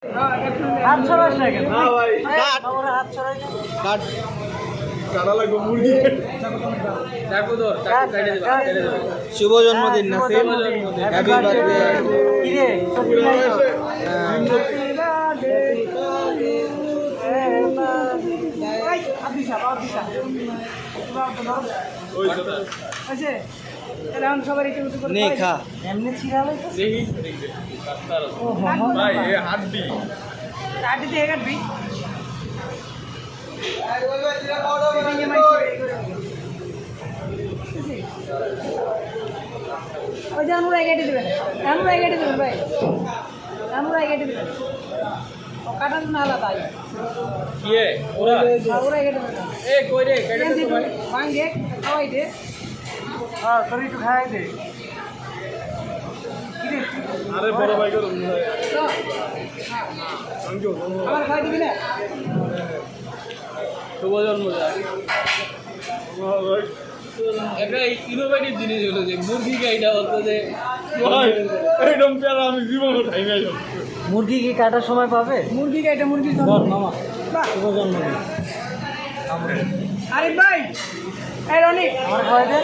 হাত ছড়াস না কেন? না ভাই, কাট ওরা হাত ছড়াই না। কাট কাটা লাগবে মুরগি। শুভ জন্মদিন নাসির, হ্যাপি বার্থডে। কি রে? সত্যি নাই তো? এই, হাত দিছা, হাত দিছা। হয়েছে? তাহলে এখন সবার একটু একটু করে নে খাই। খা। এমনি ছিঁড়া হইছে? ও, ভাই এ হাড্ডি কাটি দিয়ে কাটবি। ভেঙে মাইছে, এই করে। ওই যে আমরা কেটে দেবেন, আমরা কেটে দেবেন ভাই, আমরা কেটে দেবেন। ও কাটার জন্য আলাদা কিয়ে ওরা ওরা কেটে দেবেন। এ কই রে কেটে দে তো ভাই ভাঙ্গে খাওয়াই দে। হ্যাঁ তোর একটু খাওয়াই দে। কি রে? আরে বড় ভাই করুন তো, আমার খাওয়াই দিবি না? শুভ জন্মদিন একটা ইনোভেটিভ জিনিস হলো যে মুরগিকে এটা বলতো যে ভাই একদম প্যারা আমি জীবনে খাইবে মুরগি কি কাটার সময় পাবে? মুরগি কাটা মুরগি মামা শুভ জন্মদিন। আরে ভাই এই রনি আমার খাওয়াই দে।